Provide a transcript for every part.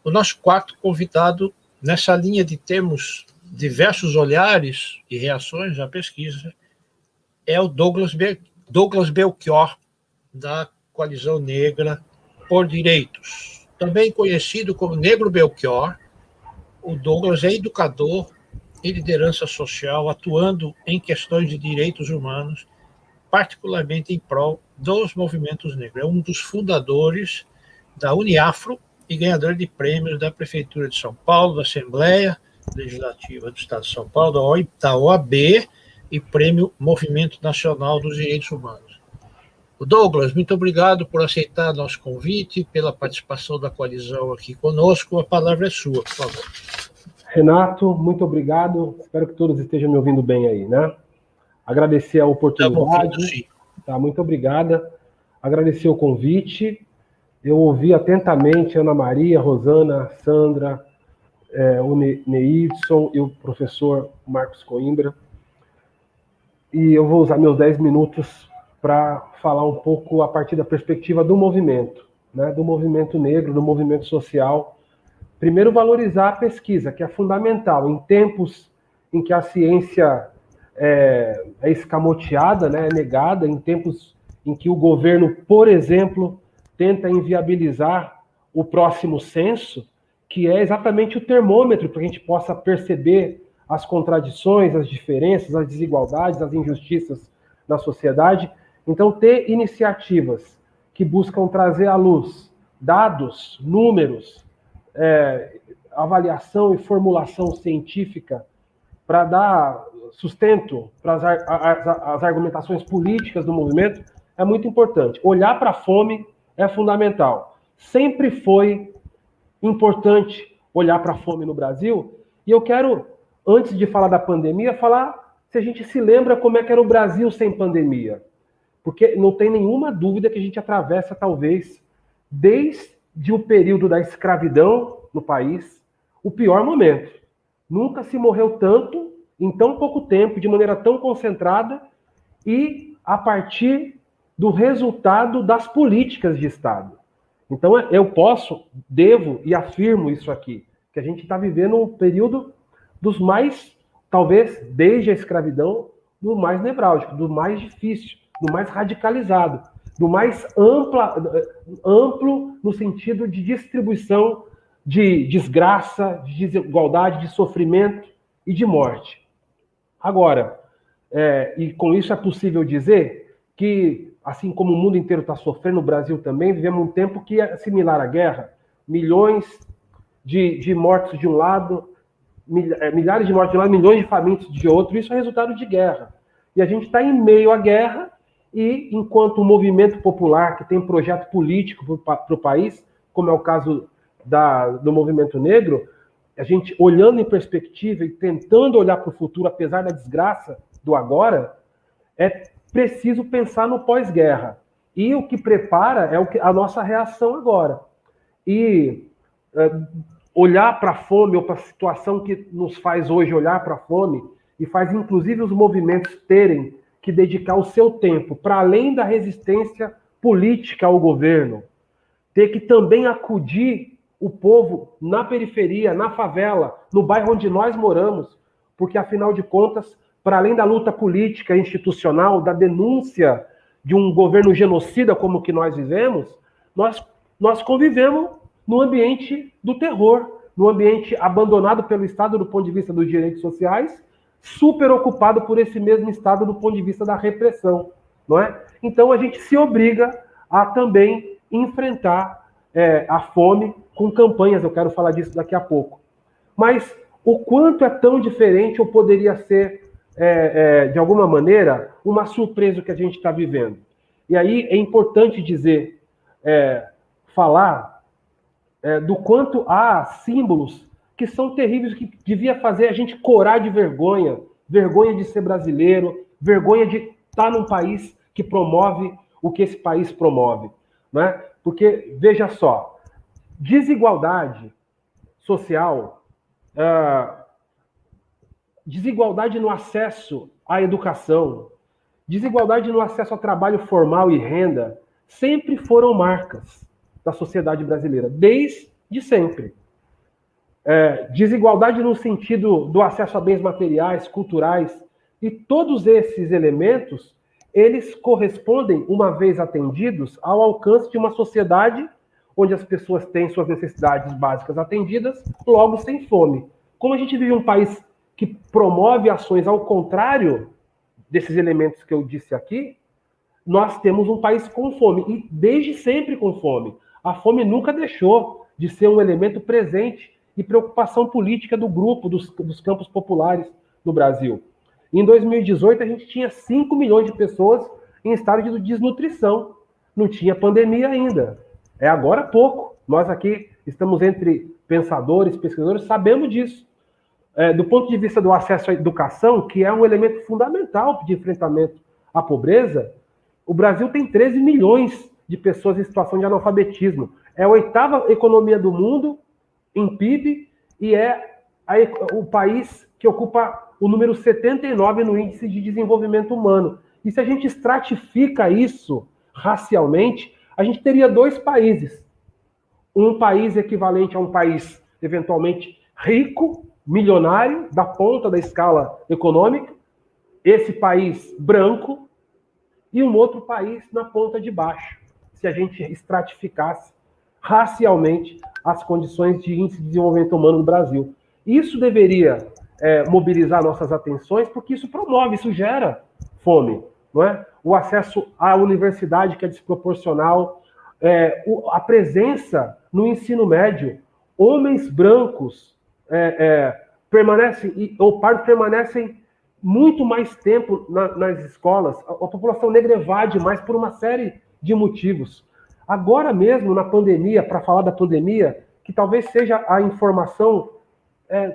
O nosso quarto convidado, nessa linha de termos diversos olhares e reações à pesquisa, é o Douglas Belchior, da Coalizão Negra por Direitos. Também conhecido como Negro Belchior, o Douglas é educador e liderança social, atuando em questões de direitos humanos, particularmente em prol dos movimentos negros. É um dos fundadores da Uniafro e ganhador de prêmios da Prefeitura de São Paulo, da Assembleia Legislativa do Estado de São Paulo, da OAB e Prêmio Movimento Nacional dos Direitos Humanos. O Douglas, muito obrigado por aceitar nosso convite, pela participação da coalizão aqui conosco. A palavra é sua, por favor. Renato, muito obrigado. Espero que todos estejam me ouvindo bem aí, né? Agradecer a oportunidade. Ouvindo, sim. Tá, muito obrigada. Agradecer o convite. Eu ouvi atentamente a Ana Maria, a Rosana, a Sandra, o Neidson e o professor Marcos Coimbra. E eu vou usar meus 10 minutos para falar um pouco a partir da perspectiva do movimento, né? Do movimento negro, do movimento social. Primeiro, valorizar a pesquisa, que é fundamental. Em tempos em que a ciência é escamoteada, né, é negada, em tempos em que o governo, por exemplo, tenta inviabilizar o próximo censo, que é exatamente o termômetro para que a gente possa perceber as contradições, as diferenças, as desigualdades, as injustiças na sociedade. Então, ter iniciativas que buscam trazer à luz dados, números, avaliação e formulação científica para dar sustento para as argumentações políticas do movimento é muito importante. Olhar para a fome é fundamental. Sempre foi importante olhar para a fome no Brasil. E eu quero, antes de falar da pandemia, falar se a gente se lembra como é que era o Brasil sem pandemia. Porque não tem nenhuma dúvida que a gente atravessa, talvez, desde o período da escravidão no país, o pior momento. Nunca se morreu tanto, em tão pouco tempo, de maneira tão concentrada, e a partir do resultado das políticas de Estado. Então, eu devo e afirmo isso aqui, que a gente está vivendo um período dos mais, talvez, desde a escravidão, do mais nevrálgico, do mais difícil, do mais radicalizado, do mais amplo no sentido de distribuição de desgraça, de desigualdade, de sofrimento e de morte. Agora, e com isso é possível dizer que, assim como o mundo inteiro está sofrendo, o Brasil também, vivemos um tempo que é similar à guerra. Milhões de mortos de um lado, milhares de mortos de um lado, milhões de famintos de outro. Isso é resultado de guerra. E a gente está em meio à guerra e, enquanto um movimento popular que tem projeto político para o país, como é o caso do movimento negro, a gente olhando em perspectiva e tentando olhar para o futuro, apesar da desgraça do agora, é preciso pensar no pós-guerra. E o que prepara é a nossa reação agora. E olhar para a fome, ou para a situação que nos faz hoje olhar para a fome, e faz inclusive os movimentos terem que dedicar o seu tempo para além da resistência política ao governo, ter que também acudir o povo na periferia, na favela, no bairro onde nós moramos, porque, afinal de contas, para além da luta política e institucional, da denúncia de um governo genocida como o que nós vivemos, nós convivemos no ambiente do terror, no ambiente abandonado pelo Estado do ponto de vista dos direitos sociais, super ocupado por esse mesmo Estado do ponto de vista da repressão, não é? Então a gente se obriga a também enfrentar a fome com campanhas, eu quero falar disso daqui a pouco. Mas o quanto é tão diferente, ou poderia ser, de alguma maneira, uma surpresa que a gente está vivendo. E aí é importante dizer, falar do quanto há símbolos que são terríveis, que devia fazer a gente corar de vergonha, vergonha de ser brasileiro, vergonha de estar num país que promove o que esse país promove, né? Porque, veja só, desigualdade social, desigualdade no acesso à educação, desigualdade no acesso ao trabalho formal e renda, sempre foram marcas da sociedade brasileira, desde sempre. Desigualdade no sentido do acesso a bens materiais, culturais, e todos esses elementos, eles correspondem, uma vez atendidos, ao alcance de uma sociedade onde as pessoas têm suas necessidades básicas atendidas, logo sem fome. Como a gente vive um país que promove ações ao contrário desses elementos que eu disse aqui, nós temos um país com fome, e desde sempre com fome. A fome nunca deixou de ser um elemento presente e preocupação política do grupo, dos campos populares no Brasil. Em 2018, a gente tinha 5 milhões de pessoas em estado de desnutrição. Não tinha pandemia ainda. É agora há pouco. Nós aqui estamos entre pensadores, pesquisadores, sabemos disso. Do ponto de vista do acesso à educação, que é um elemento fundamental de enfrentamento à pobreza, o Brasil tem 13 milhões de pessoas em situação de analfabetismo. É a 8ª economia do mundo em PIB e é o país que ocupa o número 79 no Índice de Desenvolvimento Humano. E se a gente estratifica isso racialmente, a gente teria 2 países. Um país equivalente a um país eventualmente rico, milionário, da ponta da escala econômica, esse país branco, e um outro país na ponta de baixo, se a gente estratificasse racialmente as condições de índice de desenvolvimento humano no Brasil. Isso deveria mobilizar nossas atenções, porque isso promove, isso gera fome, não é? O acesso à universidade, que é desproporcional, a presença no ensino médio, homens brancos permanecem muito mais tempo nas escolas, a população negra evade mais por uma série de motivos. Agora mesmo, na pandemia, para falar da pandemia, que talvez seja a informação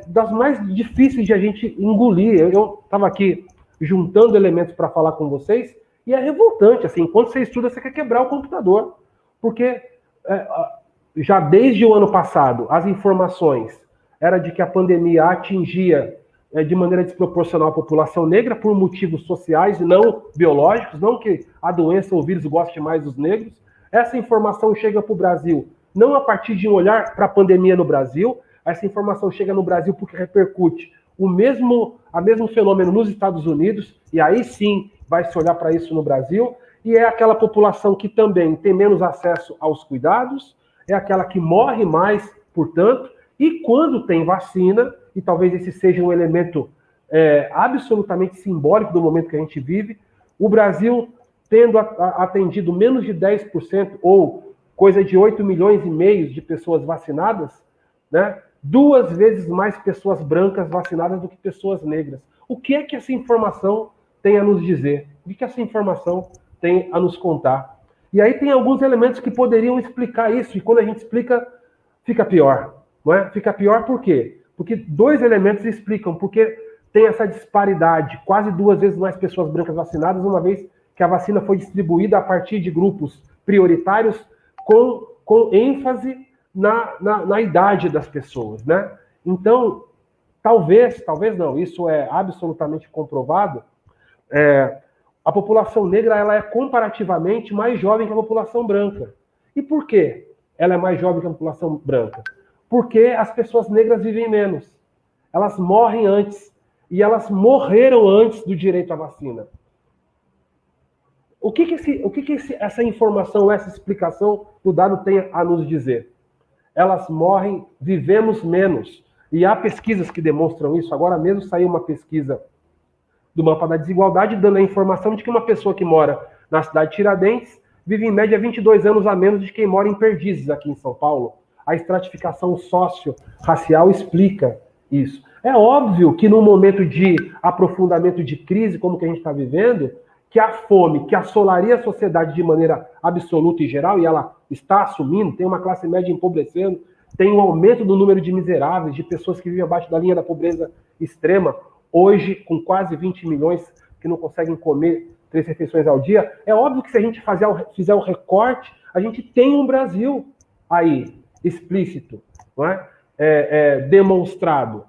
das mais difíceis de a gente engolir. Eu estava aqui juntando elementos para falar com vocês, e é revoltante, assim, enquanto você estuda, você quer quebrar o computador, porque já desde o ano passado, as informações era de que a pandemia atingia de maneira desproporcional a população negra por motivos sociais e não biológicos, não que a doença ou o vírus goste mais dos negros. Essa informação chega para o Brasil não a partir de um olhar para a pandemia no Brasil, essa informação chega no Brasil porque repercute o mesmo fenômeno nos Estados Unidos, e aí sim vai se olhar para isso no Brasil, e é aquela população que também tem menos acesso aos cuidados, é aquela que morre mais, portanto, e quando tem vacina, e talvez esse seja um elemento absolutamente simbólico do momento que a gente vive, o Brasil tendo atendido menos de 10%, ou coisa de 8 milhões e meio de pessoas vacinadas, né? 2 vezes mais pessoas brancas vacinadas do que pessoas negras. O que é que essa informação tem a nos dizer? O que essa informação tem a nos contar? E aí tem alguns elementos que poderiam explicar isso, e quando a gente explica, fica pior. Não é? Fica pior por quê? Porque 2 elementos explicam porque tem essa disparidade, quase 2 vezes mais pessoas brancas vacinadas, uma vez que a vacina foi distribuída a partir de grupos prioritários com ênfase na idade das pessoas, né? Então, talvez não, isso é absolutamente comprovado, a população negra ela é comparativamente mais jovem que a população branca. E por quê ela é mais jovem que a população branca? Porque as pessoas negras vivem menos. Elas morrem antes. E elas morreram antes do direito à vacina. O que essa informação, essa explicação do dado tem a nos dizer? Elas morrem, vivemos menos. E há pesquisas que demonstram isso. Agora mesmo saiu uma pesquisa do Mapa da Desigualdade dando a informação de que uma pessoa que mora na cidade de Tiradentes vive em média 22 anos a menos de quem mora em Perdizes, aqui em São Paulo. A estratificação socio-racial explica isso. É óbvio que num momento de aprofundamento de crise, como que a gente está vivendo, que a fome, que assolaria a sociedade de maneira absoluta e geral, e ela está assumindo, tem uma classe média empobrecendo, tem um aumento do número de miseráveis, de pessoas que vivem abaixo da linha da pobreza extrema, hoje com quase 20 milhões que não conseguem comer 3 refeições ao dia. É óbvio que se a gente fizer o recorte, a gente tem um Brasil aí, explícito, não é? Demonstrado.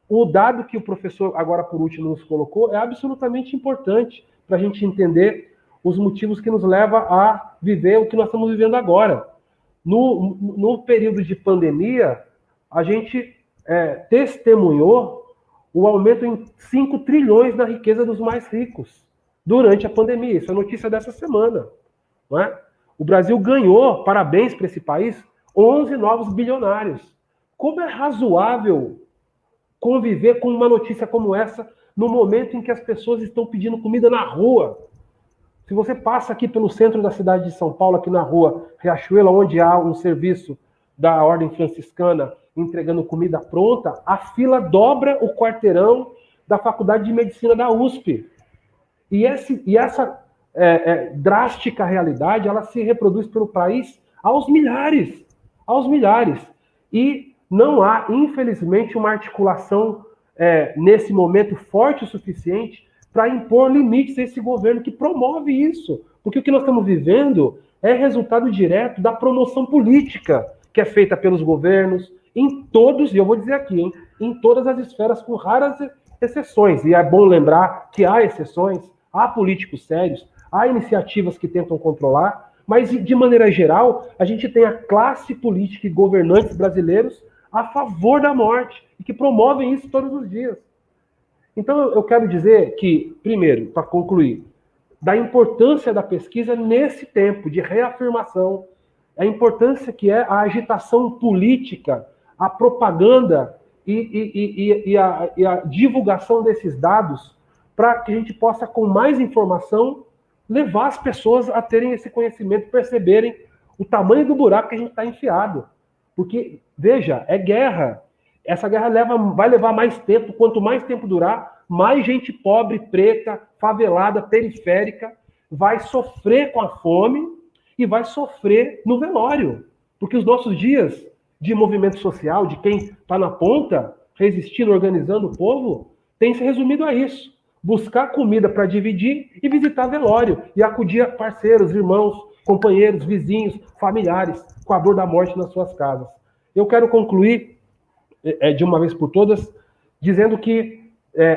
O dado que o professor, agora por último, nos colocou é absolutamente importante para a gente entender os motivos que nos levam a viver o que nós estamos vivendo agora. No período de pandemia, a gente testemunhou o aumento em 5 trilhões na riqueza dos mais ricos durante a pandemia. Isso é notícia dessa semana. Não é? O Brasil ganhou, parabéns para esse país, 11 novos bilionários. Como é razoável conviver com uma notícia como essa no momento em que as pessoas estão pedindo comida na rua? Se você passa aqui pelo centro da cidade de São Paulo, aqui na rua Riachuelo, onde há um serviço da Ordem Franciscana entregando comida pronta, a fila dobra o quarteirão da Faculdade de Medicina da USP. E essa drástica realidade, ela se reproduz pelo país aos milhares. E não há, infelizmente, uma articulação nesse momento forte o suficiente para impor limites a esse governo que promove isso. Porque o que nós estamos vivendo é resultado direto da promoção política que é feita pelos governos, em todos, e eu vou dizer aqui, em todas as esferas, com raras exceções. E é bom lembrar que há exceções, há políticos sérios, há iniciativas que tentam controlar, mas, de maneira geral, a gente tem a classe política e governantes brasileiros a favor da morte, e que promovem isso todos os dias. Então, eu quero dizer que, primeiro, para concluir, da importância da pesquisa nesse tempo de reafirmação, a importância que é a agitação política, a propaganda e a divulgação desses dados, para que a gente possa, com mais informação, levar as pessoas a terem esse conhecimento, perceberem o tamanho do buraco que a gente está enfiado. Porque, veja, é guerra. Essa guerra vai levar mais tempo. Quanto mais tempo durar, mais gente pobre, preta, favelada, periférica, vai sofrer com a fome e vai sofrer no velório. Porque os nossos dias de movimento social, de quem está na ponta, resistindo, organizando o povo, tem se resumido a isso. Buscar comida para dividir e visitar velório. E acudir a parceiros, irmãos, companheiros, vizinhos, familiares, com a dor da morte nas suas casas. Eu quero concluir, de uma vez por todas, dizendo que,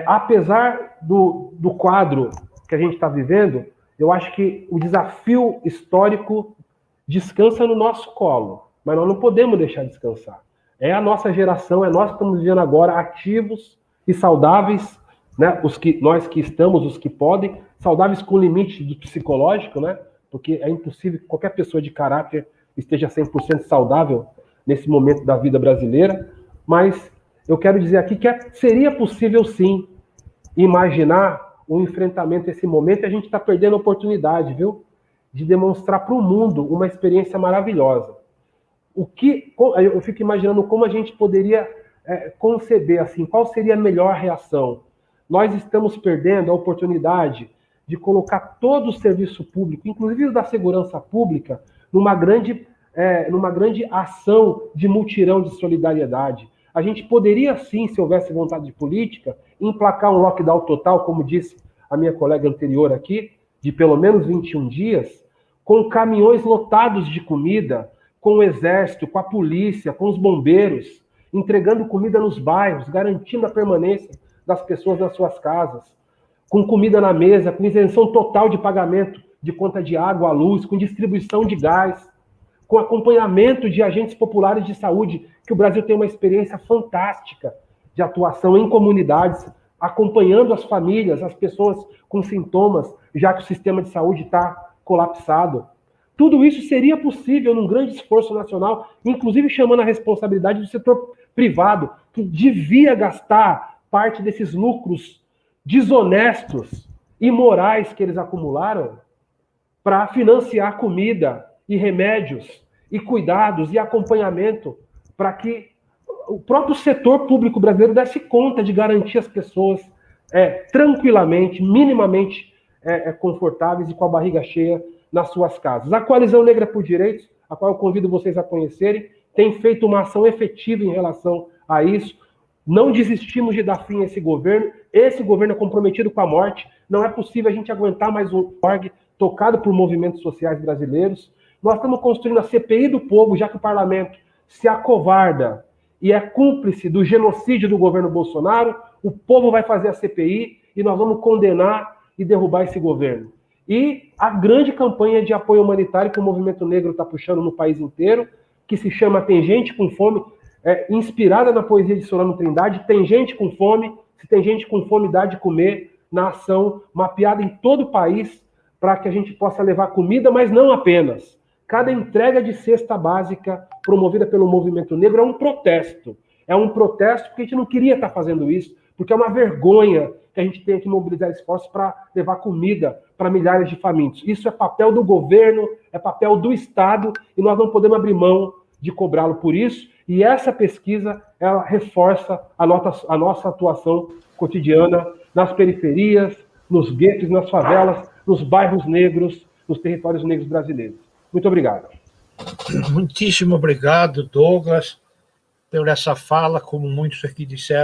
apesar do quadro que a gente está vivendo, eu acho que o desafio histórico descansa no nosso colo, mas nós não podemos deixar descansar. É a nossa geração, é nós que estamos vivendo agora ativos e saudáveis, né? Nós que estamos, os que podem, saudáveis com limite do psicológico, né? Porque é impossível que qualquer pessoa de caráter esteja 100% saudável nesse momento da vida brasileira, mas eu quero dizer aqui que seria possível, sim, imaginar o enfrentamento a esse momento, e a gente está perdendo a oportunidade, viu, de demonstrar para o mundo uma experiência maravilhosa. Eu fico imaginando como a gente poderia conceber, assim, qual seria a melhor reação. Nós estamos perdendo a oportunidade de colocar todo o serviço público, inclusive o da segurança pública, numa grande ação de mutirão de solidariedade. A gente poderia, sim, se houvesse vontade política, emplacar um lockdown total, como disse a minha colega anterior aqui, de pelo menos 21 dias, com caminhões lotados de comida, com o exército, com a polícia, com os bombeiros, entregando comida nos bairros, garantindo a permanência das pessoas nas suas casas, com comida na mesa, com isenção total de pagamento de conta de água, luz, com distribuição de gás, com acompanhamento de agentes populares de saúde, que o Brasil tem uma experiência fantástica de atuação em comunidades, acompanhando as famílias, as pessoas com sintomas, já que o sistema de saúde está colapsado. Tudo isso seria possível num grande esforço nacional, inclusive chamando a responsabilidade do setor privado, que devia gastar parte desses lucros desonestos, imorais que eles acumularam, para financiar comida e remédios e cuidados e acompanhamento, para que o próprio setor público brasileiro desse conta de garantir as pessoas tranquilamente, minimamente confortáveis e com a barriga cheia nas suas casas. A Coalizão Negra por Direitos, a qual eu convido vocês a conhecerem, tem feito uma ação efetiva em relação a isso. Não desistimos de dar fim a esse governo. Esse governo é comprometido com a morte. Não é possível a gente aguentar mais um org tocado por movimentos sociais brasileiros. Nós estamos construindo a CPI do povo, já que o parlamento se acovarda e é cúmplice do genocídio do governo Bolsonaro. O povo vai fazer a CPI e nós vamos condenar e derrubar esse governo. E a grande campanha de apoio humanitário que o movimento negro está puxando no país inteiro, que se chama Tem Gente com Fome, inspirada na poesia de Solano Trindade. Tem gente com fome, se tem gente com fome, dá de comer, na ação mapeada em todo o país, para que a gente possa levar comida, mas não apenas. Cada entrega de cesta básica promovida pelo movimento negro é um protesto. É um protesto porque a gente não queria estar fazendo isso, porque é uma vergonha que a gente tenha que mobilizar esforços para levar comida para milhares de famintos. Isso é papel do governo, é papel do Estado, e nós não podemos abrir mão de cobrá-lo por isso. E essa pesquisa, ela reforça a nossa atuação cotidiana nas periferias, nos guetos, nas favelas, nos bairros negros, nos territórios negros brasileiros. Muito obrigado. Muitíssimo obrigado, Douglas, por essa fala, como muitos aqui disseram.